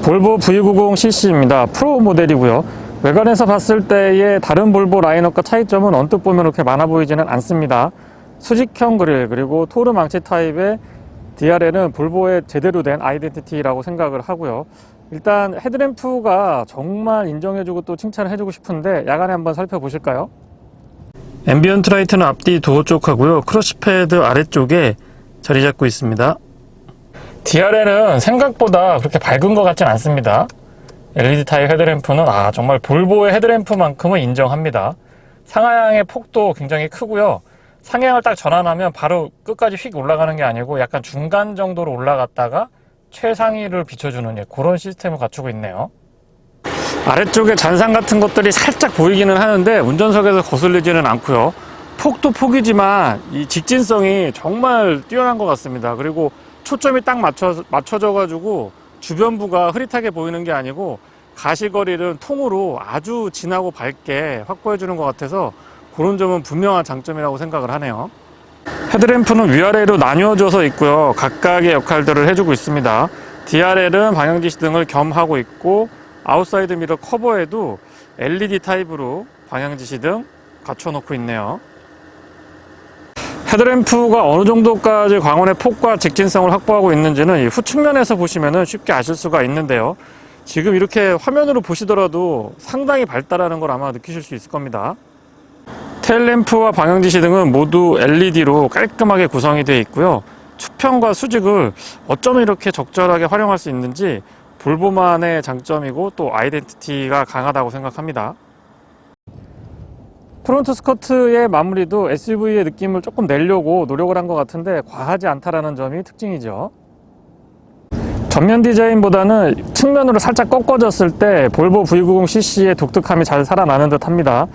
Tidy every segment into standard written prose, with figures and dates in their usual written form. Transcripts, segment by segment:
볼보 V90cc입니다. 프로 모델이고요. 외관에서 봤을 때의 다른 볼보 라인업과 차이점은 언뜻 보면 그렇게 많아 보이지는 않습니다. 수직형 그릴 그리고 토르 망치 타입의 DRL은 볼보의 제대로 된 아이덴티티라고 생각을 하고요. 일단 헤드램프가 정말 인정해주고 또 칭찬을 해주고 싶은데 야간에 한번 살펴보실까요? 앰비언트 라이트는 앞뒤 도어 쪽하고요. 크러쉬패드 아래쪽에 자리 잡고 있습니다. DRL은 생각보다 그렇게 밝은 것 같진 않습니다. LED 타입 헤드램프는 정말 볼보의 헤드램프만큼은 인정합니다. 상하향의 폭도 굉장히 크고요. 상향을 딱 전환하면 바로 끝까지 휙 올라가는 게 아니고 약간 중간 정도로 올라갔다가 최상위를 비춰주는 그런 시스템을 갖추고 있네요. 아래쪽에 잔상 같은 것들이 살짝 보이기는 하는데 운전석에서 거슬리지는 않고요. 폭도 폭이지만 이 직진성이 정말 뛰어난 것 같습니다. 그리고 초점이 딱 맞춰져 가지고 주변부가 흐릿하게 보이는 게 아니고 가시거리를 통으로 아주 진하고 밝게 확보해 주는 것 같아서 그런 점은 분명한 장점이라고 생각을 하네요. 헤드램프는 위아래로 나뉘어져서 있고요. 각각의 역할들을 해주고 있습니다. DRL은 방향지시 등을 겸하고 있고 아웃사이드 미러 커버에도 LED 타입으로 방향지시 등 갖춰놓고 있네요. 헤드램프가 어느 정도까지 광원의 폭과 직진성을 확보하고 있는지는 이 후측면에서 보시면 쉽게 아실 수가 있는데요. 지금 이렇게 화면으로 보시더라도 상당히 밝다라는 걸 아마 느끼실 수 있을 겁니다. 테일램프와 방향지시 등은 모두 LED로 깔끔하게 구성이 되어 있고요. 수평과 수직을 어쩌면 이렇게 적절하게 활용할 수 있는지 볼보만의 장점이고 또 아이덴티티가 강하다고 생각합니다. 프론트 스커트의 마무리도 SUV의 느낌을 조금 내려고 노력을 한 것 같은데 과하지 않다라는 점이 특징이죠. 전면 디자인보다는 측면으로 살짝 꺾어졌을 때 볼보 V90cc의 독특함이 잘 살아나는 듯 합니다.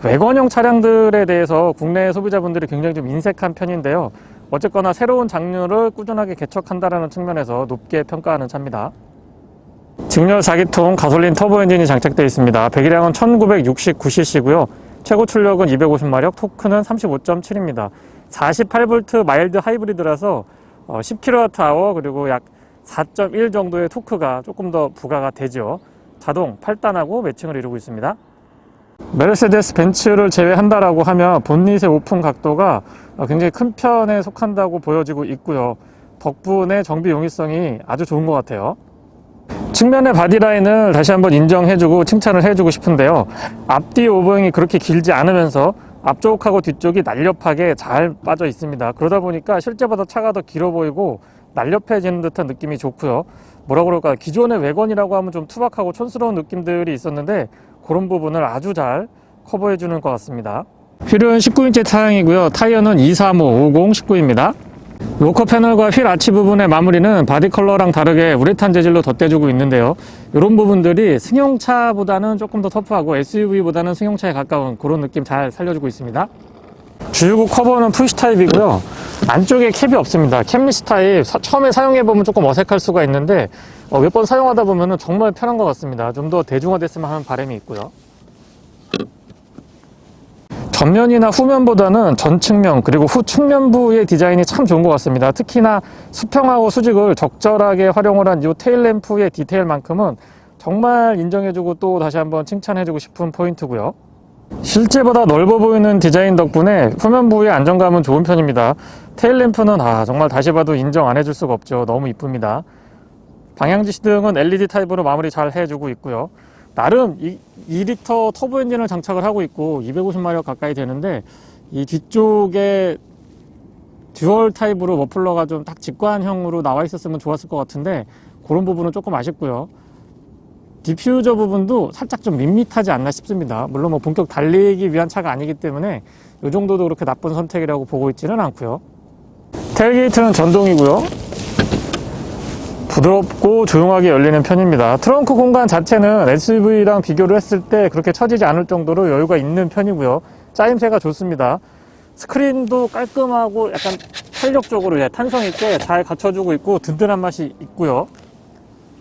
외관형 차량들에 대해서 국내 소비자분들이 굉장히 좀 인색한 편인데요. 어쨌거나 새로운 장르를 꾸준하게 개척한다는 측면에서 높게 평가하는 차입니다. 직렬 4기통 가솔린 터보 엔진이 장착되어 있습니다. 배기량은 1969cc고요. 최고 출력은 250마력, 토크는 35.7입니다. 48V 마일드 하이브리드라서 10kWh 그리고 약 4.1 정도의 토크가 조금 더 부과가 되죠. 자동 8단하고 매칭을 이루고 있습니다. 메르세데스 벤츠를 제외한다라고 하면 본닛의 오픈 각도가 굉장히 큰 편에 속한다고 보여지고 있고요. 덕분에 정비 용이성이 아주 좋은 것 같아요. 측면의 바디라인을 다시 한번 인정해주고 칭찬을 해주고 싶은데요. 앞뒤 오버행이 그렇게 길지 않으면서 앞쪽하고 뒤쪽이 날렵하게 잘 빠져 있습니다. 그러다 보니까 실제보다 차가 더 길어 보이고 날렵해지는 듯한 느낌이 좋고요. 뭐라 그럴까, 기존의 외관이라고 하면 좀 투박하고 촌스러운 느낌들이 있었는데 그런 부분을 아주 잘 커버해 주는 것 같습니다. 휠은 19인치 타양이고요. 타이어는 235, 50, 19입니다. 로커 패널과 휠 아치 부분의 마무리는 바디 컬러랑 다르게 우레탄 재질로 덧대주고 있는데요. 이런 부분들이 승용차보다는 조금 더 터프하고 SUV보다는 승용차에 가까운 그런 느낌 잘 살려주고 있습니다. 주유구 커버는 푸시 타입이고요. 안쪽에 캡이 없습니다. 캡리스 타입 처음에 사용해보면 조금 어색할 수가 있는데 몇 번 사용하다 보면 정말 편한 것 같습니다. 좀 더 대중화됐으면 하는 바람이 있고요. 전면이나 후면보다는 전측면 그리고 후측면부의 디자인이 참 좋은 것 같습니다. 특히나 수평하고 수직을 적절하게 활용을 한 이 테일램프의 디테일만큼은 정말 인정해주고 또 다시 한번 칭찬해주고 싶은 포인트고요. 실제보다 넓어 보이는 디자인 덕분에 후면부의 안정감은 좋은 편입니다. 테일램프는 정말 다시 봐도 인정 안 해줄 수가 없죠. 너무 이쁩니다. 방향지시 등은 LED 타입으로 마무리 잘 해주고 있고요. 나름 2리터 터보 엔진을 장착을 하고 있고 250마력 가까이 되는데 이 뒤쪽에 듀얼 타입으로 머플러가 좀 딱 직관형으로 나와 있었으면 좋았을 것 같은데 그런 부분은 조금 아쉽고요. 디퓨저 부분도 살짝 좀 밋밋하지 않나 싶습니다. 물론 뭐 본격 달리기 위한 차가 아니기 때문에 이 정도도 그렇게 나쁜 선택이라고 보고 있지는 않고요. 테일게이트는 전동이고요. 부드럽고 조용하게 열리는 편입니다. 트렁크 공간 자체는 SUV랑 비교를 했을 때 그렇게 처지지 않을 정도로 여유가 있는 편이고요. 짜임새가 좋습니다. 스크린도 깔끔하고 약간 탄력적으로 탄성 있게 잘 갖춰주고 있고 든든한 맛이 있고요.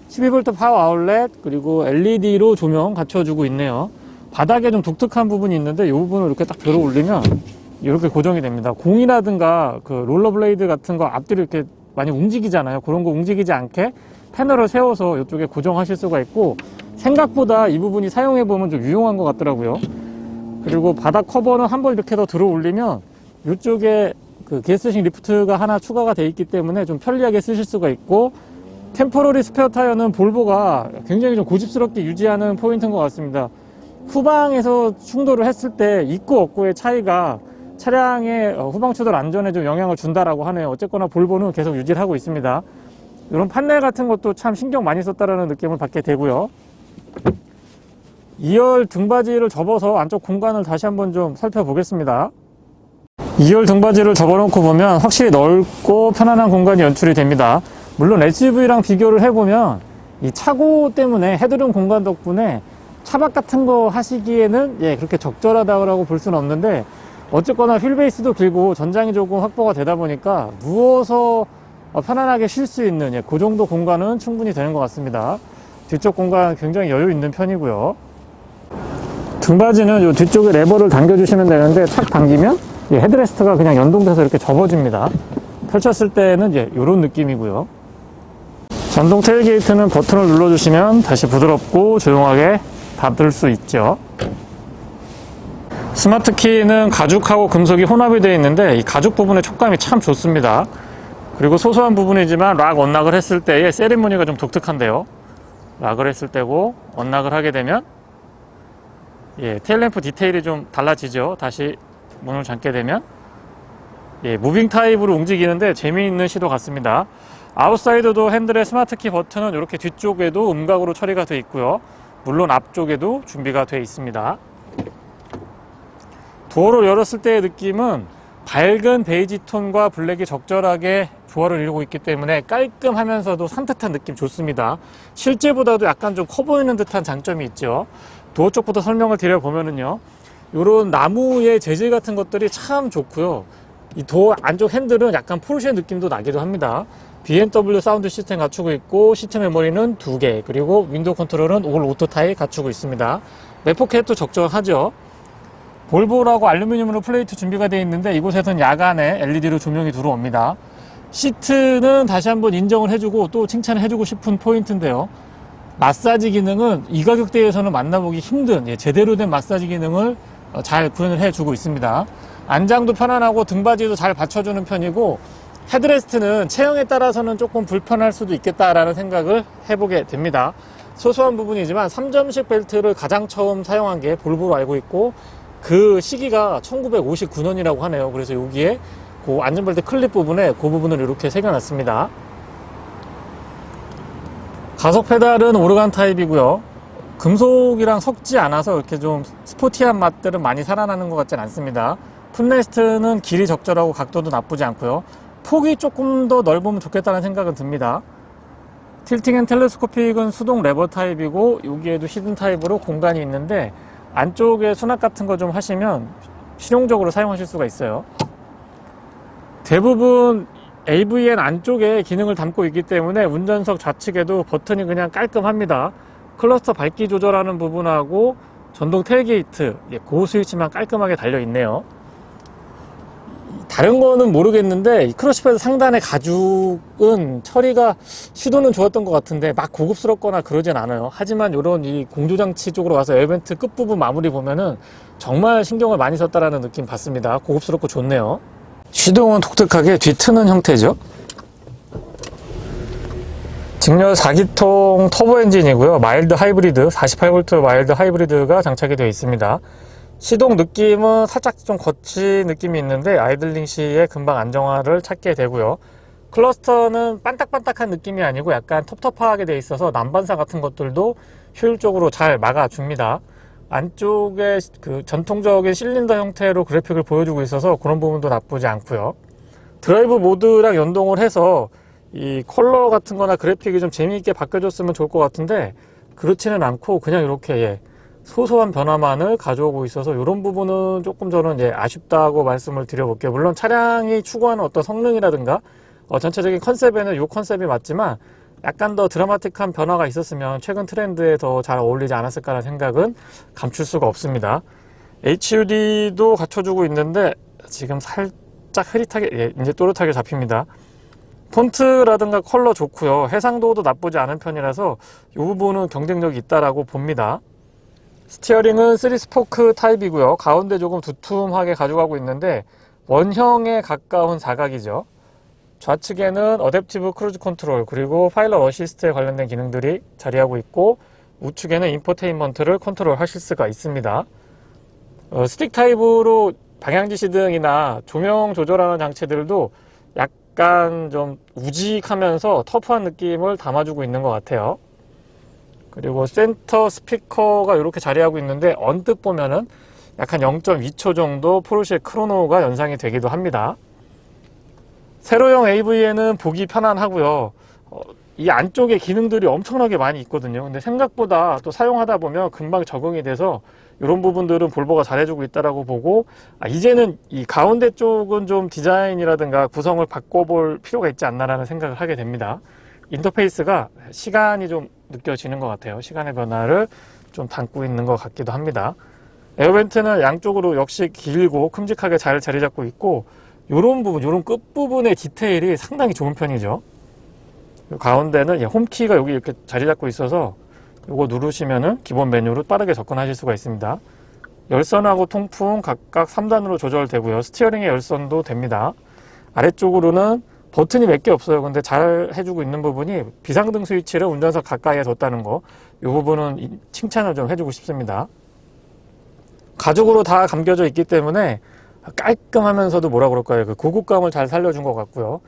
12V 파워 아울렛 그리고 LED로 조명 갖춰주고 있네요. 바닥에 좀 독특한 부분이 있는데 이 부분을 이렇게 딱 들어 올리면 이렇게 고정이 됩니다. 공이라든가 그 롤러블레이드 같은 거 앞뒤로 이렇게 많이 움직이잖아요. 그런 거 움직이지 않게 패널을 세워서 이쪽에 고정하실 수가 있고, 생각보다 이 부분이 사용해보면 좀 유용한 것 같더라고요. 그리고 바닥 커버는 한번 이렇게 더 들어 올리면 이쪽에 그 게스트식 리프트가 하나 추가가 되어 있기 때문에 좀 편리하게 쓰실 수가 있고, 템포러리 스페어 타이어는 볼보가 굉장히 좀 고집스럽게 유지하는 포인트인 것 같습니다. 후방에서 충돌을 했을 때 있고 없고의 차이가 차량의 후방 추돌 안전에 좀 영향을 준다라고 하네요. 어쨌거나 볼보는 계속 유지를 하고 있습니다. 이런 판넬 같은 것도 참 신경 많이 썼다라는 느낌을 받게 되고요. 2열 등받이를 접어서 안쪽 공간을 다시 한번 좀 살펴보겠습니다. 2열 등받이를 접어놓고 보면 확실히 넓고 편안한 공간이 연출이 됩니다. 물론 SUV랑 비교를 해보면 이 차고 때문에 헤드룸 공간 덕분에 차박 같은 거 하시기에는 그렇게 적절하다고 볼 수는 없는데, 어쨌거나 휠베이스도 길고 전장이 조금 확보가 되다 보니까 누워서 편안하게 쉴 수 있는 그 정도 공간은 충분히 되는 것 같습니다. 뒤쪽 공간 굉장히 여유 있는 편이고요. 등받이는 이 뒤쪽에 레버를 당겨주시면 되는데, 탁 당기면 헤드레스트가 그냥 연동돼서 이렇게 접어집니다. 펼쳤을 때는 이런 느낌이고요. 전동 테일게이트는 버튼을 눌러주시면 다시 부드럽고 조용하게 닫을 수 있죠. 스마트 키는 가죽하고 금속이 혼합이 되어 있는데, 이 가죽 부분의 촉감이 참 좋습니다. 그리고 소소한 부분이지만 락 언락을 했을 때의 세리머니가 좀 독특한데요. 락을 했을 때고 언락을 하게 되면 테일램프 디테일이 좀 달라지죠. 다시 문을 잠게 되면 무빙 타입으로 움직이는데 재미있는 시도 같습니다. 아웃사이드도 핸들의 스마트키 버튼은 이렇게 뒤쪽에도 음각으로 처리가 되어 있고요. 물론 앞쪽에도 준비가 되어 있습니다. 도어를 열었을 때의 느낌은 밝은 베이지 톤과 블랙이 적절하게 조화를 이루고 있기 때문에 깔끔하면서도 산뜻한 느낌 좋습니다. 실제보다도 약간 좀 커 보이는 듯한 장점이 있죠. 도어 쪽부터 설명을 드려보면은요, 이런 나무의 재질 같은 것들이 참 좋고요. 이 도어 안쪽 핸들은 약간 포르쉐 느낌도 나기도 합니다. BMW 사운드 시스템 갖추고 있고, 시트 메모리는 2개, 그리고 윈도우 컨트롤은 올 오토 타입 갖추고 있습니다. 맥포켓도 적절하죠. 볼보라고 알루미늄으로 플레이트 준비가 되어 있는데, 이곳에서는 야간에 LED로 조명이 들어옵니다. 시트는 다시 한번 인정을 해주고 또 칭찬을 해주고 싶은 포인트인데요. 마사지 기능은 이 가격대에서는 만나보기 힘든 제대로 된 마사지 기능을 잘 구현을 해주고 있습니다. 안장도 편안하고 등받이도 잘 받쳐주는 편이고, 헤드레스트는 체형에 따라서는 조금 불편할 수도 있겠다라는 생각을 해보게 됩니다. 소소한 부분이지만 3점식 벨트를 가장 처음 사용한 게 볼보로 알고 있고, 그 시기가 1959년이라고 하네요. 그래서 여기에 그 안전벨트 클립 부분에 그 부분을 이렇게 새겨놨습니다. 가속 페달은 오르간 타입이고요. 금속이랑 섞지 않아서 이렇게 좀 스포티한 맛들은 많이 살아나는 것 같진 않습니다. 풋레스트는 길이 적절하고 각도도 나쁘지 않고요. 폭이 조금 더 넓으면 좋겠다는 생각은 듭니다. 틸팅 앤 텔레스코픽은 수동 레버 타입이고, 여기에도 히든 타입으로 공간이 있는데, 안쪽에 수납 같은 거 좀 하시면 실용적으로 사용하실 수가 있어요. 대부분 AVN 안쪽에 기능을 담고 있기 때문에 운전석 좌측에도 버튼이 그냥 깔끔합니다. 클러스터 밝기 조절하는 부분하고 전동 테일게이트, 그 스위치만 깔끔하게 달려 있네요. 다른 거는 모르겠는데, 이 크러쉬패드 상단의 가죽은 처리가 시도는 좋았던 것 같은데 막 고급스럽거나 그러진 않아요. 하지만 이런 이 공조장치 쪽으로 와서 에어벤트 끝부분 마무리 보면은 정말 신경을 많이 썼다라는 느낌 받습니다. 고급스럽고 좋네요. 시동은 독특하게 뒤트는 형태죠. 직렬 4기통 터보 엔진이고요. 마일드 하이브리드, 48V 마일드 하이브리드가 장착이 되어 있습니다. 시동 느낌은 살짝 좀 거친 느낌이 있는데, 아이들링 시에 금방 안정화를 찾게 되고요. 클러스터는 반딱반딱한 느낌이 아니고 약간 텁텁하게 되어 있어서 난반사 같은 것들도 효율적으로 잘 막아줍니다. 안쪽에 그 전통적인 실린더 형태로 그래픽을 보여주고 있어서 그런 부분도 나쁘지 않고요. 드라이브 모드랑 연동을 해서 이 컬러 같은 거나 그래픽이 좀 재미있게 바뀌어줬으면 좋을 것 같은데, 그렇지는 않고 그냥 이렇게 소소한 변화만을 가져오고 있어서 이런 부분은 조금 저는 아쉽다고 말씀을 드려볼게요. 물론 차량이 추구하는 어떤 성능이라든가 전체적인 컨셉에는 이 컨셉이 맞지만, 약간 더 드라마틱한 변화가 있었으면 최근 트렌드에 더 잘 어울리지 않았을까라는 생각은 감출 수가 없습니다. HUD도 갖춰주고 있는데 지금 살짝 흐릿하게, 이제 또렷하게 잡힙니다. 폰트라든가 컬러 좋고요. 해상도도 나쁘지 않은 편이라서 이 부분은 경쟁력이 있다라고 봅니다. 스티어링은 3스포크 타입이고요. 가운데 조금 두툼하게 가져가고 있는데 원형에 가까운 사각이죠. 좌측에는 어댑티브 크루즈 컨트롤 그리고 파일럿 어시스트에 관련된 기능들이 자리하고 있고 우측에는 인포테인먼트를 컨트롤 하실 수가 있습니다. 스틱 타입으로 방향지시등이나 조명 조절하는 장치들도 약간 좀 우직하면서 터프한 느낌을 담아주고 있는 것 같아요. 그리고 센터 스피커가 이렇게 자리하고 있는데 언뜻 보면은 약 한 0.2초 정도 포르쉐 크로노가 연상이 되기도 합니다. 세로형 AV에는 보기 편안하고요. 이 안쪽에 기능들이 엄청나게 많이 있거든요. 근데 생각보다 또 사용하다 보면 금방 적응이 돼서 이런 부분들은 볼보가 잘해주고 있다라고 보고, 이제는 이 가운데 쪽은 좀 디자인이라든가 구성을 바꿔볼 필요가 있지 않나라는 생각을 하게 됩니다. 인터페이스가 시간이 좀 느껴지는 것 같아요. 시간의 변화를 좀 담고 있는 것 같기도 합니다. 에어벤트는 양쪽으로 역시 길고 큼직하게 잘 자리 잡고 있고, 요런 부분, 요런 끝부분의 디테일이 상당히 좋은 편이죠. 가운데는 홈키가 여기 이렇게 자리 잡고 있어서 요거 누르시면은 기본 메뉴로 빠르게 접근하실 수가 있습니다. 열선하고 통풍 각각 3단으로 조절되고요. 스티어링의 열선도 됩니다. 아래쪽으로는 버튼이 몇 개 없어요. 근데 잘 해주고 있는 부분이 비상등 스위치를 운전석 가까이에 뒀다는 거, 이 부분은 칭찬을 좀 해주고 싶습니다. 가죽으로 다 감겨져 있기 때문에 깔끔하면서도 뭐라 그럴까요? 그 고급감을 잘 살려준 것 같고요.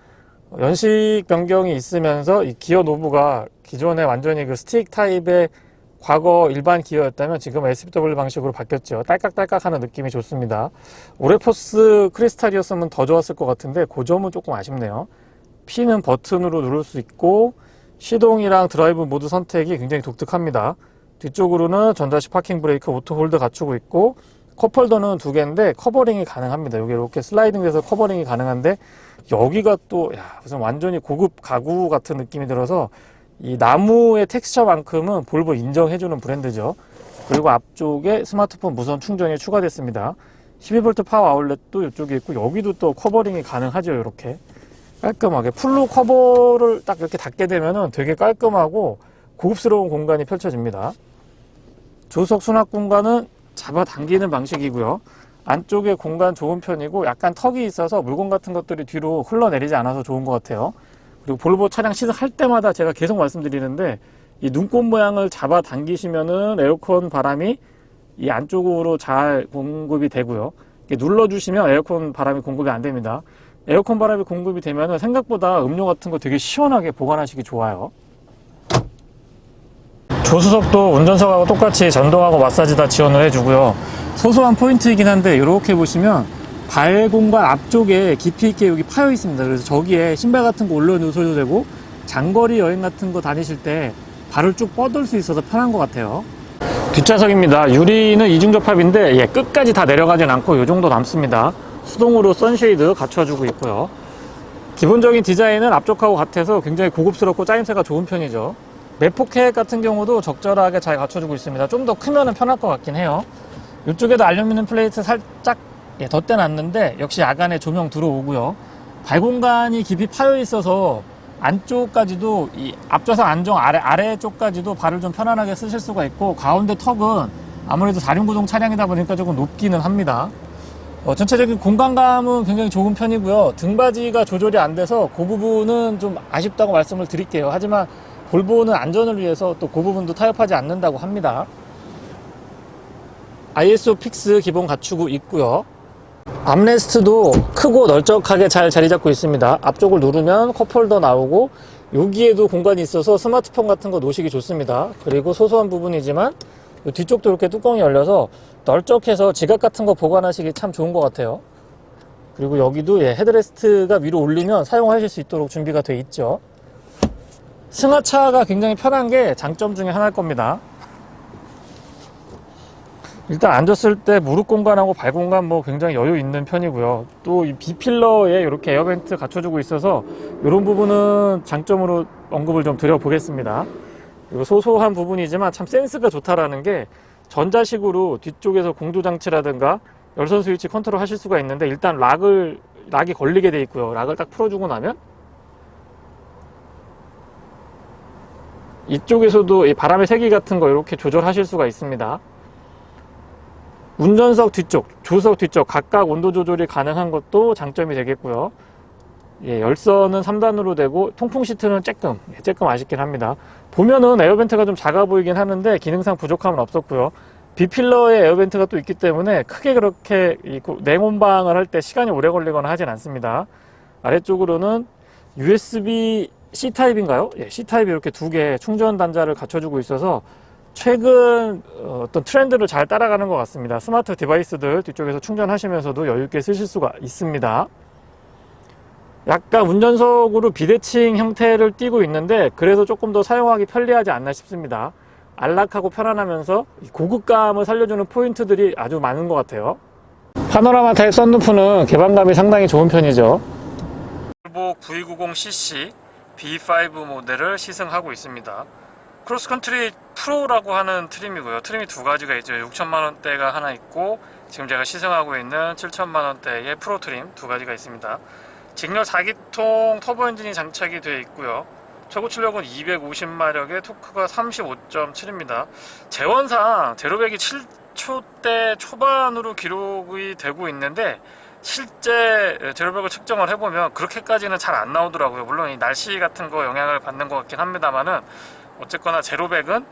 연식 변경이 있으면서 이 기어 노브가 기존에 완전히 그 스틱 타입의 과거 일반 기어였다면 지금 SPW 방식으로 바뀌었죠. 딸깍딸깍 하는 느낌이 좋습니다. 오레포스 크리스탈이었으면 더 좋았을 것 같은데 그 점은 조금 아쉽네요. P는 버튼으로 누를 수 있고 시동이랑 드라이브 모드 선택이 굉장히 독특합니다. 뒤쪽으로는 전자식 파킹 브레이크 오토 홀드 갖추고 있고 컵홀더는 2개인데 커버링이 가능합니다. 여기 이렇게 슬라이딩 돼서 커버링이 가능한데 여기가 또 무슨 완전히 고급 가구 같은 느낌이 들어서 이 나무의 텍스처만큼은 볼보 인정해주는 브랜드죠. 그리고 앞쪽에 스마트폰 무선 충전이 추가됐습니다. 12V 파워 아울렛도 이쪽에 있고 여기도 또 커버링이 가능하죠. 이렇게 깔끔하게 풀로 커버를 딱 이렇게 닫게 되면은 되게 깔끔하고 고급스러운 공간이 펼쳐집니다. 조수석 수납 공간은 잡아당기는 방식이고요. 안쪽에 공간 좋은 편이고 약간 턱이 있어서 물건 같은 것들이 뒤로 흘러내리지 않아서 좋은 것 같아요. 그리고 볼보 차량 시승할 때마다 제가 계속 말씀드리는데 이 눈꽃 모양을 잡아당기시면은 에어컨 바람이 이 안쪽으로 잘 공급이 되고요. 눌러주시면 에어컨 바람이 공급이 안 됩니다. 에어컨 바람이 공급이 되면은 생각보다 음료 같은 거 되게 시원하게 보관하시기 좋아요. 조수석도 운전석하고 똑같이 전동하고 마사지 다 지원을 해주고요. 소소한 포인트이긴 한데 이렇게 보시면 발 공간 앞쪽에 깊이 있게 여기 파여 있습니다. 그래서 저기에 신발 같은 거 올려놓으셔도 되고 장거리 여행 같은 거 다니실 때 발을 쭉 뻗을 수 있어서 편한 것 같아요. 뒷좌석입니다. 유리는 이중 접합인데 끝까지 다 내려가진 않고 이 정도 남습니다. 수동으로 선쉐이드 갖춰주고 있고요. 기본적인 디자인은 앞쪽하고 같아서 굉장히 고급스럽고 짜임새가 좋은 편이죠. 맵포켓 같은 경우도 적절하게 잘 갖춰주고 있습니다. 좀 더 크면은 편할 것 같긴 해요. 이쪽에도 알루미늄 플레이트 살짝 덧대놨는데 역시 야간에 조명 들어오고요. 발 공간이 깊이 파여 있어서 안쪽까지도 이 앞좌석 안정 아래쪽까지도 발을 좀 편안하게 쓰실 수가 있고 가운데 턱은 아무래도 4륜구동 차량이다 보니까 조금 높기는 합니다. 전체적인 공간감은 굉장히 좋은 편이고요. 등받이가 조절이 안 돼서 그 부분은 좀 아쉽다고 말씀을 드릴게요. 하지만 볼보는 안전을 위해서 또 그 부분도 타협하지 않는다고 합니다. ISO 픽스 기본 갖추고 있고요. 암레스트도 크고 널쩍하게 잘 자리 잡고 있습니다. 앞쪽을 누르면 컵홀더 나오고 여기에도 공간이 있어서 스마트폰 같은 거 놓으시기 좋습니다. 그리고 소소한 부분이지만 뒤쪽도 이렇게 뚜껑이 열려서 널쩍해서 지갑 같은 거 보관하시기 참 좋은 것 같아요. 그리고 여기도 헤드레스트가 위로 올리면 사용하실 수 있도록 준비가 되어 있죠. 승하차가 굉장히 편한 게 장점 중에 하나일 겁니다. 일단 앉았을 때 무릎 공간하고 발 공간 굉장히 여유 있는 편이고요. 또 이 B필러에 이렇게 에어벤트 갖춰주고 있어서 이런 부분은 장점으로 언급을 좀 드려보겠습니다. 그리고 소소한 부분이지만 참 센스가 좋다라는 게 전자식으로 뒤쪽에서 공조장치라든가 열선 스위치 컨트롤 하실 수가 있는데 일단 락이 걸리게 돼 있고요. 락을 딱 풀어주고 나면 이쪽에서도 이 바람의 세기 같은 거 이렇게 조절하실 수가 있습니다. 운전석 뒤쪽, 조수석 뒤쪽 각각 온도 조절이 가능한 것도 장점이 되겠고요. 예, 열선은 3단으로 되고 통풍 시트는 쬐끔 아쉽긴 합니다. 보면은 에어벤트가 좀 작아 보이긴 하는데 기능상 부족함은 없었고요. B필러에 에어벤트가 또 있기 때문에 크게 그렇게 냉온방을 할 때 시간이 오래 걸리거나 하진 않습니다. 아래쪽으로는 USB C타입인가요? 예, C타입이 이렇게 두 개 충전 단자를 갖춰주고 있어서 최근 어떤 트렌드를 잘 따라가는 것 같습니다. 스마트 디바이스들 뒤쪽에서 충전하시면서도 여유있게 쓰실 수가 있습니다. 약간 운전석으로 비대칭 형태를 띠고 있는데 그래서 조금 더 사용하기 편리하지 않나 싶습니다. 안락하고 편안하면서 고급감을 살려주는 포인트들이 아주 많은 것 같아요. 파노라마 타입 썬루프는 개방감이 상당히 좋은 편이죠. 볼보 9290cc B5 모델을 시승하고 있습니다. 크로스컨트리 프로라고 하는 트림이고요. 트림이 두 가지가 있죠. 6천만원대가 하나 있고 지금 제가 시승하고 있는 7천만원대의 프로 트림 두 가지가 있습니다. 직렬 4기통 터보 엔진이 장착이 되어 있고요. 최고 출력은 250마력에 토크가 35.7입니다. 제원상 제로백이 7초대 초반으로 기록이 되고 있는데 실제 제로백을 측정을 해보면 그렇게까지는 잘 안 나오더라고요. 물론 이 날씨 같은 거 영향을 받는 것 같긴 합니다만은 어쨌거나 제로백은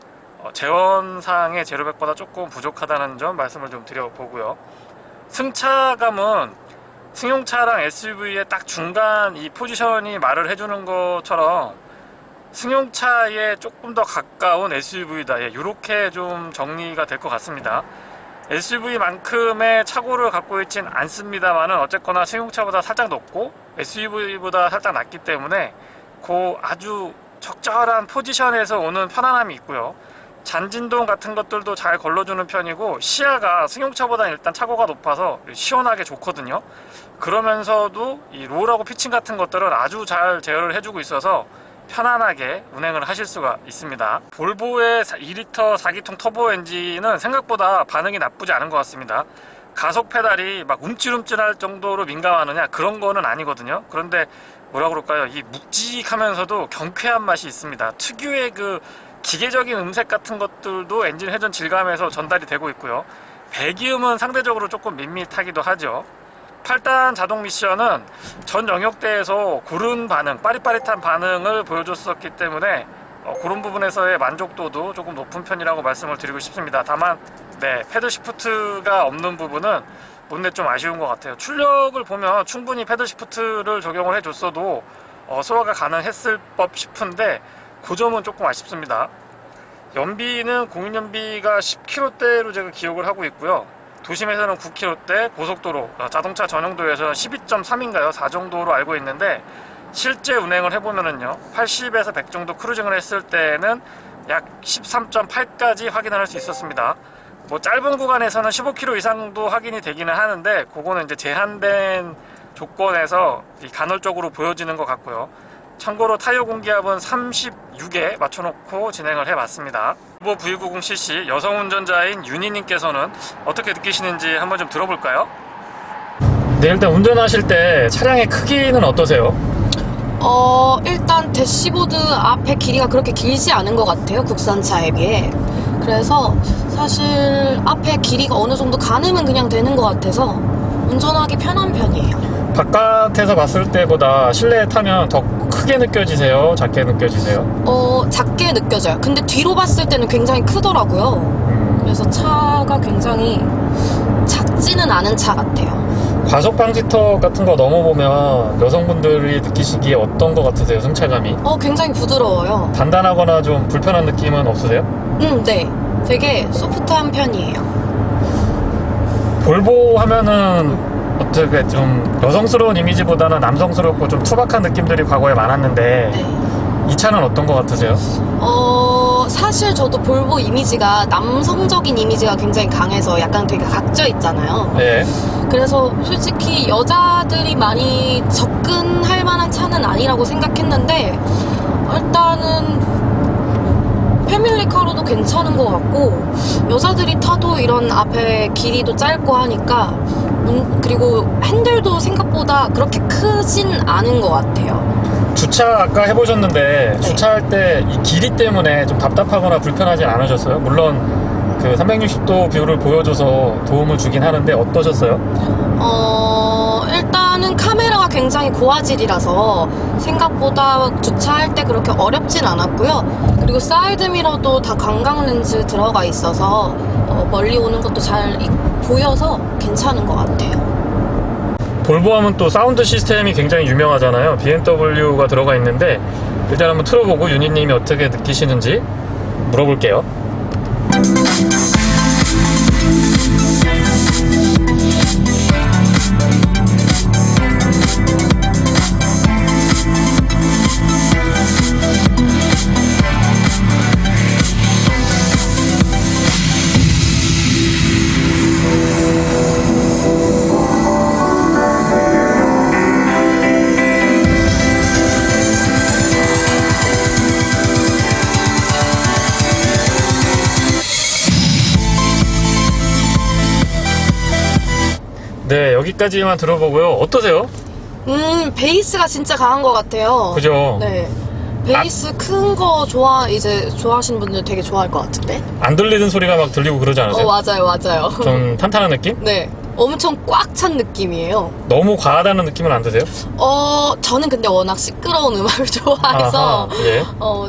제원상의 제로백보다 조금 부족하다는 점 말씀을 좀 드려보고요. 승차감은 승용차랑 SUV의 딱 중간 이 포지션이 말을 해주는 것처럼 승용차에 조금 더 가까운 SUV다. 예, 이렇게 좀 정리가 될 것 같습니다. SUV만큼의 차고를 갖고 있진 않습니다만은 어쨌거나 승용차보다 살짝 높고 SUV보다 살짝 낮기 때문에 그 아주 적절한 포지션에서 오는 편안함이 있고요. 잔진동 같은 것들도 잘 걸러주는 편이고 시야가 승용차보다 일단 차고가 높아서 시원하게 좋거든요. 그러면서도 이 롤하고 피칭 같은 것들은 아주 잘 제어를 해주고 있어서 편안하게 운행을 하실 수가 있습니다. 볼보의 2리터 4기통 터보 엔진은 생각보다 반응이 나쁘지 않은 것 같습니다. 가속 페달이 막 움찔움찔할 정도로 민감하느냐 그런 거는 아니거든요. 그런데 뭐라 그럴까요? 이 묵직하면서도 경쾌한 맛이 있습니다. 특유의 그 기계적인 음색 같은 것들도 엔진 회전 질감에서 전달이 되고 있고요. 배기음은 상대적으로 조금 밋밋하기도 하죠. 8단 자동 미션은 전 영역대에서 고른 반응, 빠릿빠릿한 반응을 보여줬었기 때문에 그런 부분에서의 만족도도 조금 높은 편이라고 말씀을 드리고 싶습니다. 다만 패드 시프트가 없는 부분은 본네 좀 아쉬운 것 같아요. 출력을 보면 충분히 패드 시프트를 적용을 해줬어도 소화가 가능했을 법 싶은데 그 점은 조금 아쉽습니다. 연비는 공인연비가 10km대로 제가 기억을 하고 있고요. 도심에서는 9km대, 고속도로, 자동차 전용도에서는 12.3인가요? 4 정도로 알고 있는데 실제 운행을 해보면은요 80에서 100 정도 크루징을 했을 때는 약 13.8까지 확인을 할 수 있었습니다. 뭐 짧은 구간에서는 15km 이상도 확인이 되기는 하는데 그거는 이제 제한된 조건에서 간헐적으로 보여지는 것 같고요. 참고로 타이어 공기압은 36에 맞춰놓고 진행을 해봤습니다. 볼보 V90cc 여성 운전자인 윤희님께서는 어떻게 느끼시는지 한번 좀 들어볼까요? 네, 일단 운전하실 때 차량의 크기는 어떠세요? 일단 대시보드 앞에 길이가 그렇게 길지 않은 것 같아요. 국산차에 비해. 그래서 사실 앞에 길이가 어느 정도 가늠은 그냥 되는 것 같아서 운전하기 편한 편이에요. 바깥에서 봤을 때보다 실내에 타면 더 크게 느껴지세요? 작게 느껴지세요? 작게 느껴져요. 근데 뒤로 봤을 때는 굉장히 크더라고요. 그래서 차가 굉장히 작지는 않은 차 같아요. 과속 방지턱 같은 거 넘어보면 여성분들이 느끼시기에 어떤 거 같으세요? 승차감이? 굉장히 부드러워요. 단단하거나 좀 불편한 느낌은 없으세요? 네. 되게 소프트한 편이에요. 볼보 하면은 어떻게 좀 여성스러운 이미지보다는 남성스럽고 좀 투박한 느낌들이 과거에 많았는데 네. 이 차는 어떤 거 같으세요? 사실 저도 볼보 이미지가 남성적인 이미지가 굉장히 강해서 약간 되게 각져 있잖아요. 네. 그래서 솔직히 여자들이 많이 접근할 만한 차는 아니라고 생각했는데 일단은 패밀리카로도 괜찮은 것 같고 여자들이 타도 이런 앞에 길이도 짧고 하니까 그리고 핸들도 생각보다 그렇게 크진 않은 것 같아요. 주차 아까 해보셨는데 주차할 때 이 길이 때문에 좀 답답하거나 불편하진 않으셨어요? 물론 그 360도 뷰를 보여줘서 도움을 주긴 하는데 어떠셨어요? 일단은 카메라가 굉장히 고화질이라서 생각보다 주차할 때 그렇게 어렵진 않았고요. 그리고 사이드미러도 다 광각 렌즈 들어가 있어서 멀리 오는 것도 잘 보여서 괜찮은 것 같아요. 볼보 하면 또 사운드 시스템이 굉장히 유명하잖아요. BMW가 들어가 있는데 일단 한번 틀어보고 윤희님이 어떻게 느끼시는지 물어볼게요. 네, 여기까지만 들어보고요. 어떠세요? 베이스가 진짜 강한 것 같아요. 그죠? 네. 베이스 큰 거 좋아하시는 분들 되게 좋아할 것 같은데? 안 들리는 소리가 막 들리고 그러지 않으세요? 맞아요. 좀 탄탄한 느낌? 네. 엄청 꽉 찬 느낌이에요. 너무 과하다는 느낌은 안 드세요? 저는 근데 워낙 시끄러운 음악을 좋아해서, 아하, 예.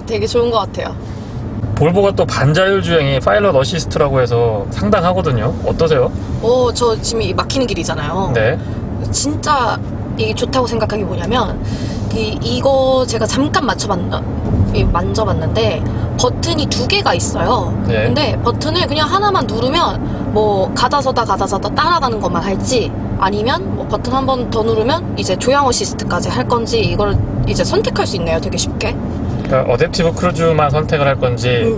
되게 좋은 것 같아요. 볼보가 또 반자율 주행이 파일럿 어시스트라고 해서 상당하거든요. 어떠세요? 저 지금 이 막히는 길이잖아요. 네. 진짜 이게 좋다고 생각한 게 뭐냐면, 이거 제가 잠깐 만져봤는데, 버튼이 2개가 있어요. 네. 근데 버튼을 그냥 하나만 누르면, 뭐, 가다서다 따라가는 것만 할지, 아니면 뭐 버튼 한 번 더 누르면 이제 조향 어시스트까지 할 건지, 이걸 이제 선택할 수 있네요. 되게 쉽게. 그러니까 어댑티브 크루즈만 선택을 할 건지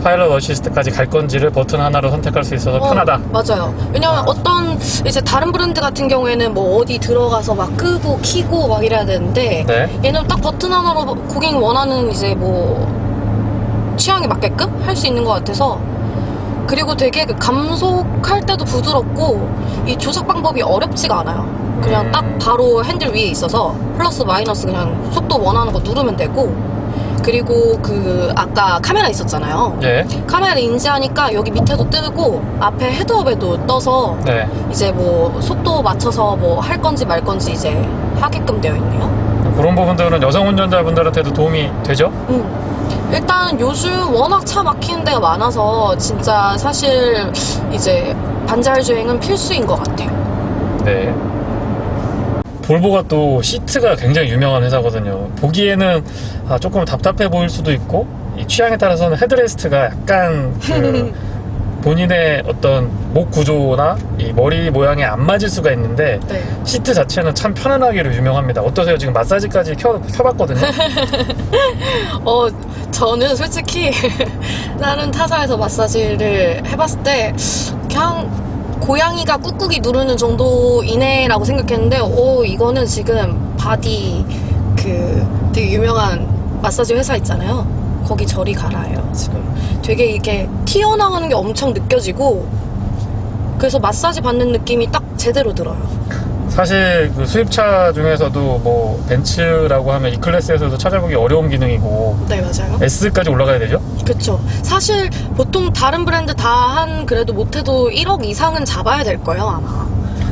파일럿 어시스트까지 갈 건지를 버튼 하나로 선택할 수 있어서 편하다. 맞아요. 왜냐면 어떤 이제 다른 브랜드 같은 경우에는 뭐 어디 들어가서 막 끄고 키고 막 이래야 되는데 네. 얘는 딱 버튼 하나로 고객이 원하는 이제 뭐 취향에 맞게끔 할 수 있는 것 같아서, 그리고 되게 그 감속할 때도 부드럽고 이 조작 방법이 어렵지가 않아요. 그냥 딱 바로 핸들 위에 있어서 플러스 마이너스 그냥 속도 원하는 거 누르면 되고, 그리고 그 아까 카메라 있었잖아요. 예. 카메라 인지하니까 여기 밑에도 뜨고 앞에 헤드업에도 떠서 네. 이제 뭐 속도 맞춰서 뭐 할 건지 말 건지 이제 하게끔 되어 있네요. 그런 부분들은 여성 운전자분들한테도 도움이 되죠? 일단 요즘 워낙 차 막히는 데가 많아서 진짜 사실 이제 반자율 주행은 필수인 것 같아요. 네. 볼보가 또 시트가 굉장히 유명한 회사거든요. 보기에는 조금 답답해 보일 수도 있고, 이 취향에 따라서는 헤드레스트가 약간 그 본인의 어떤 목 구조나 이 머리 모양에 안 맞을 수가 있는데, 네. 시트 자체는 참 편안하기로 유명합니다. 어떠세요? 지금 마사지까지 켜봤거든요. 저는 솔직히 다른 타사에서 마사지를 해봤을 때 그냥 고양이가 꾹꾹이 누르는 정도이네라고 생각했는데, 이거는 지금 바디 되게 유명한 마사지 회사 있잖아요. 거기 저리 가라예요. 지금 되게 이렇게 튀어나오는 게 엄청 느껴지고, 그래서 마사지 받는 느낌이 딱 제대로 들어요. 사실 그 수입차 중에서도 뭐 벤츠라고 하면 이 클래스에서도 찾아보기 어려운 기능이고, 네, 맞아요. S까지 올라가야 되죠? 그쵸. 사실 보통 다른 브랜드 다 그래도 못해도 1억 이상은 잡아야 될 거예요, 아마.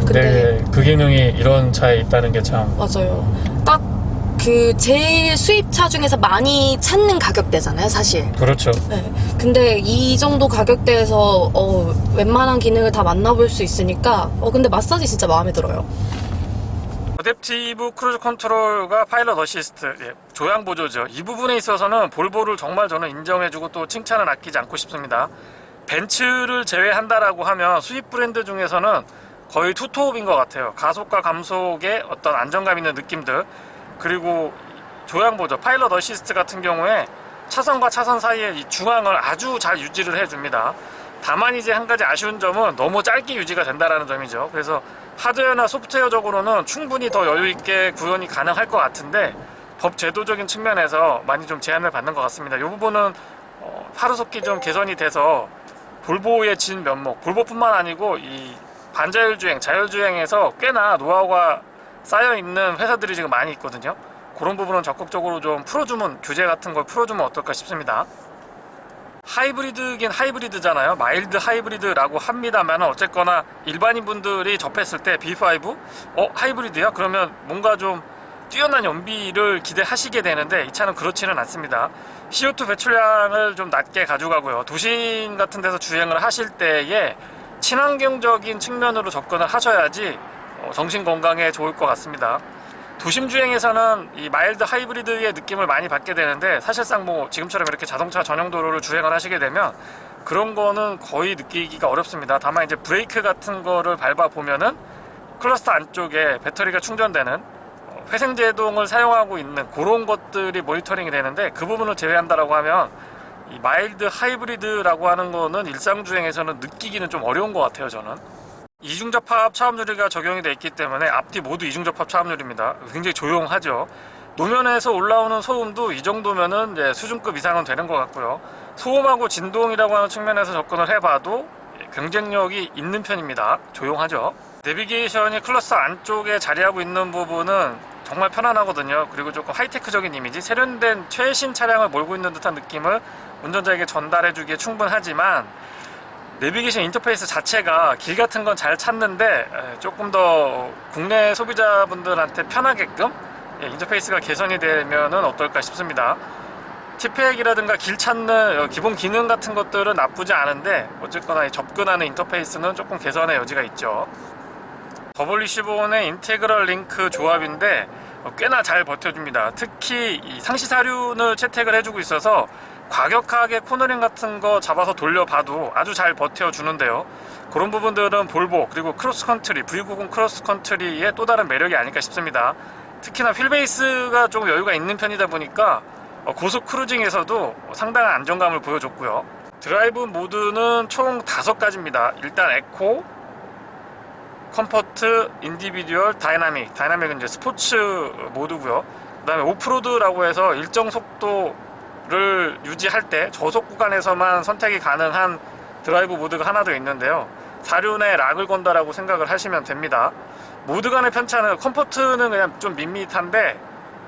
근데 그 기능이 이런 차에 있다는 게 참. 맞아요. 딱 제일 수입차 중에서 많이 찾는 가격대잖아요, 사실. 그렇죠. 네. 근데 이 정도 가격대에서 웬만한 기능을 다 만나볼 수 있으니까 근데 마사지 진짜 마음에 들어요. 어댑티브 크루즈 컨트롤과 파일럿 어시스트, 조향 보조죠. 이 부분에 있어서는 볼보를 정말 저는 인정해주고 또 칭찬을 아끼지 않고 싶습니다. 벤츠를 제외한다라고 하면 수입 브랜드 중에서는 거의 투톱인 것 같아요. 가속과 감속의 어떤 안정감 있는 느낌들, 그리고 조향 보조, 파일럿 어시스트 같은 경우에 차선과 차선 사이에 이 중앙을 아주 잘 유지를 해줍니다. 다만 이제 한 가지 아쉬운 점은 너무 짧게 유지가 된다는 점이죠. 그래서 하드웨어나 소프트웨어적으로는 충분히 더 여유있게 구현이 가능할 것 같은데, 법 제도적인 측면에서 많이 좀 제한을 받는 것 같습니다. 이 부분은 하루속히 좀 개선이 돼서 볼보의 진 면목, 볼보뿐만 아니고 이 반자율 주행, 자율 주행에서 꽤나 노하우가 쌓여있는 회사들이 지금 많이 있거든요. 그런 부분은 적극적으로 좀 풀어주면, 규제 같은 걸 풀어주면 어떨까 싶습니다. 하이브리드긴 하이브리드잖아요. 마일드 하이브리드라고 합니다만 어쨌거나 일반인 분들이 접했을 때 B5 하이브리드야? 그러면 뭔가 좀 뛰어난 연비를 기대하시게 되는데 이 차는 그렇지는 않습니다. CO2 배출량을 좀 낮게 가져가고요. 도심 같은 데서 주행을 하실 때에 친환경적인 측면으로 접근을 하셔야지 정신 건강에 좋을 것 같습니다. 도심 주행에서는 이 마일드 하이브리드의 느낌을 많이 받게 되는데 사실상 뭐 지금처럼 이렇게 자동차 전용 도로를 주행을 하시게 되면 그런 거는 거의 느끼기가 어렵습니다. 다만 이제 브레이크 같은 거를 밟아 보면은 클러스터 안쪽에 배터리가 충전되는 회생제동을 사용하고 있는 그런 것들이 모니터링이 되는데 그 부분을 제외한다라고 하면 이 마일드 하이브리드라고 하는 거는 일상 주행에서는 느끼기는 좀 어려운 것 같아요. 저는 이중접합 차음유리가 적용이 되어 있기 때문에 앞뒤 모두 이중접합 차음유리입니다. 굉장히 조용하죠. 노면에서 올라오는 소음도 이 정도면은 이제 수준급 이상은 되는 것 같고요. 소음하고 진동이라고 하는 측면에서 접근을 해봐도 경쟁력이 있는 편입니다. 조용하죠. 내비게이션이 클러스터 안쪽에 자리하고 있는 부분은 정말 편안하거든요. 그리고 조금 하이테크적인 이미지, 세련된 최신 차량을 몰고 있는 듯한 느낌을 운전자에게 전달해주기에 충분하지만 내비게이션 인터페이스 자체가 길 같은 건 잘 찾는데 조금 더 국내 소비자분들한테 편하게끔 인터페이스가 개선이 되면은 어떨까 싶습니다. 티팩이라든가 길 찾는 기본 기능 같은 것들은 나쁘지 않은데 어쨌거나 접근하는 인터페이스는 조금 개선의 여지가 있죠. WC4의 인테그럴 링크 조합인데 꽤나 잘 버텨줍니다. 특히 이 상시 사륜을 채택을 해주고 있어서 과격하게 코너링 같은 거 잡아서 돌려봐도 아주 잘 버텨주는데요. 그런 부분들은 볼보 그리고 크로스컨트리 V90 크로스컨트리의 또 다른 매력이 아닐까 싶습니다. 특히나 휠베이스가 조금 여유가 있는 편이다 보니까 고속 크루징에서도 상당한 안정감을 보여줬고요. 드라이브 모드는 총 5가지입니다. 일단 에코, 컴포트, 인디비듀얼, 다이나믹은 이제 스포츠 모드고요. 그 다음에 오프로드라고 해서 일정 속도를 유지할 때 저속 구간에서만 선택이 가능한 드라이브 모드가 하나 더 있는데요. 사륜에 락을 건다라고 생각을 하시면 됩니다. 모드 간의 편차는 컴포트는 그냥 좀 밋밋한데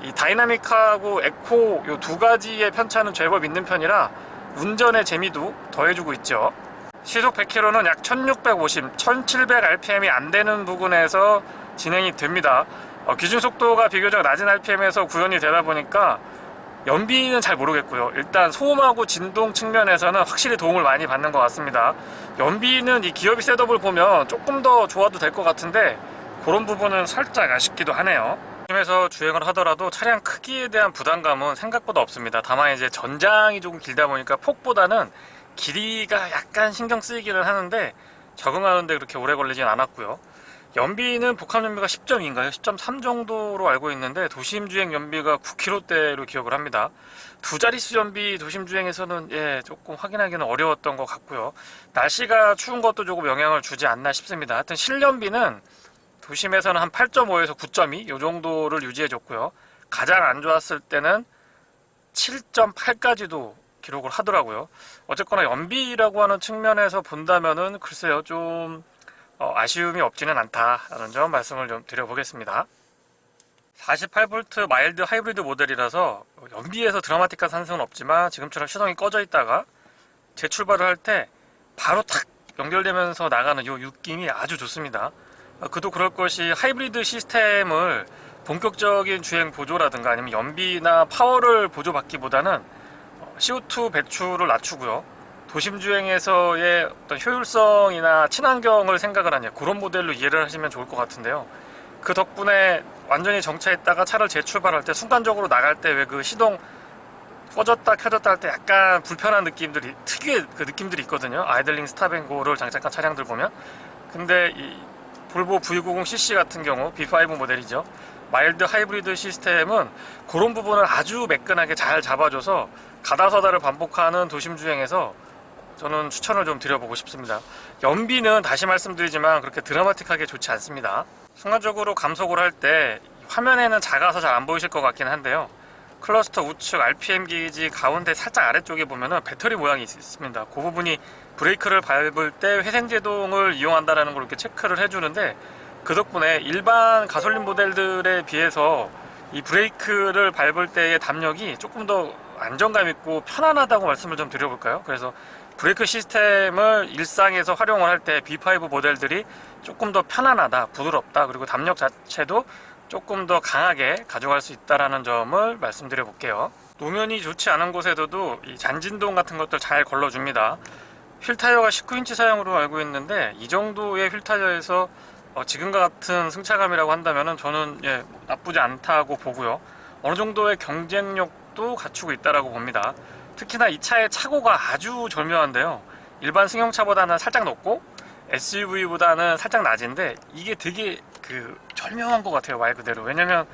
이 다이나믹하고 에코 요 2가지의 편차는 제법 있는 편이라 운전의 재미도 더해주고 있죠. 시속 100km는 약 1650, 1700rpm이 안 되는 부근에서 진행이 됩니다. 기준 속도가 비교적 낮은 rpm에서 구현이 되다 보니까 연비는 잘 모르겠고요. 일단 소음하고 진동 측면에서는 확실히 도움을 많이 받는 것 같습니다. 연비는 이 기어비 셋업을 보면 조금 더 좋아도 될 것 같은데 그런 부분은 살짝 아쉽기도 하네요. 에서 주행을 하더라도 차량 크기에 대한 부담감은 생각보다 없습니다. 다만 이제 전장이 조금 길다 보니까 폭보다는 길이가 약간 신경 쓰이기는 하는데 적응하는데 그렇게 오래 걸리진 않았고요. 연비는 복합 연비가 10.2인가요? 10.3 정도로 알고 있는데 도심 주행 연비가 9km대로 기억을 합니다. 두 자릿수 연비 도심 주행에서는 조금 확인하기는 어려웠던 것 같고요. 날씨가 추운 것도 조금 영향을 주지 않나 싶습니다. 하여튼 실연비는 도심에서는 한 8.5에서 9.2 이 정도를 유지해줬고요. 가장 안 좋았을 때는 7.8까지도 기록을 하더라고요. 어쨌거나 연비라고 하는 측면에서 본다면은 글쎄요 좀 아쉬움이 없지는 않다라는 점 말씀을 좀 드려보겠습니다. 48V 마일드 하이브리드 모델이라서 연비에서 드라마틱한 상승은 없지만 지금처럼 시동이 꺼져 있다가 재출발을 할 때 바로 탁 연결되면서 나가는 이 느낌이 아주 좋습니다. 그도 그럴 것이 하이브리드 시스템을 본격적인 주행 보조라든가 아니면 연비나 파워를 보조받기보다는 CO2 배출을 낮추고요. 도심 주행에서의 어떤 효율성이나 친환경을 생각을 하냐 그런 모델로 이해를 하시면 좋을 것 같은데요. 그 덕분에 완전히 정차했다가 차를 재출발할 때 순간적으로 나갈 때 왜 그 시동 꺼졌다 켜졌다 할 때 약간 불편한 느낌들이 특유의 그 느낌들이 있거든요. 아이들링 스탑앤고를 장착한 차량들 보면. 근데 이 볼보 V90cc 같은 경우 B5 모델이죠. 마일드 하이브리드 시스템은 그런 부분을 아주 매끈하게 잘 잡아줘서 가다서다를 반복하는 도심 주행에서 저는 추천을 좀 드려보고 싶습니다. 연비는 다시 말씀드리지만 그렇게 드라마틱하게 좋지 않습니다. 순간적으로 감속을 할 때 화면에는 작아서 잘 안 보이실 것 같긴 한데요. 클러스터 우측 RPM 게이지 가운데 살짝 아래쪽에 보면은 배터리 모양이 있습니다. 그 부분이 브레이크를 밟을 때 회생제동을 이용한다는 걸 이렇게 체크를 해주는데 그 덕분에 일반 가솔린 모델들에 비해서 이 브레이크를 밟을 때의 담력이 조금 더 안정감 있고 편안하다고 말씀을 좀 드려볼까요? 그래서 브레이크 시스템을 일상에서 활용을 할 때 B5 모델들이 조금 더 편안하다, 부드럽다, 그리고 담력 자체도 조금 더 강하게 가져갈 수 있다는 점을 말씀드려 볼게요. 노면이 좋지 않은 곳에서도 이 잔진동 같은 것들 잘 걸러줍니다. 휠 타이어가 19인치 사용으로 알고 있는데 이 정도의 휠 타이어에서 지금과 같은 승차감이라고 한다면 저는 나쁘지 않다고 보고요. 어느 정도의 경쟁력도 갖추고 있다고 봅니다. 특히나 이 차의 차고가 아주 절묘한데요. 일반 승용차보다는 살짝 높고 SUV보다는 살짝 낮은데 이게 되게 절묘한 것 같아요, 말 그대로. 왜냐면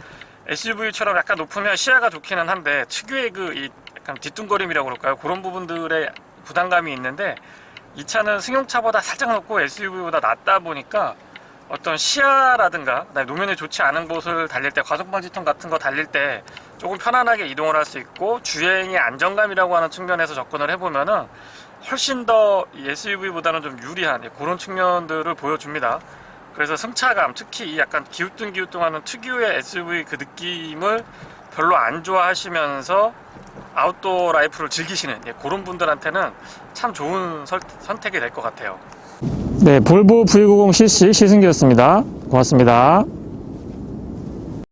SUV처럼 약간 높으면 시야가 좋기는 한데 특유의 이 약간 뒤뚱거림이라고 그럴까요? 그런 부분들의 부담감이 있는데 이 차는 승용차보다 살짝 높고 SUV보다 낮다 보니까 어떤 시야라든가 노면에 좋지 않은 곳을 달릴 때, 과속방지턱 같은 거 달릴 때 조금 편안하게 이동을 할 수 있고 주행의 안정감이라고 하는 측면에서 접근을 해보면은 훨씬 더 SUV보다는 좀 유리한 그런 측면들을 보여줍니다. 그래서 승차감, 특히 이 약간 기우뚱기우뚱하는 특유의 SUV 그 느낌을 별로 안 좋아하시면서 아웃도어 라이프를 즐기시는 그런 분들한테는 참 좋은 선택이 될 것 같아요. 네, 볼보 V90cc 시승기였습니다. 고맙습니다.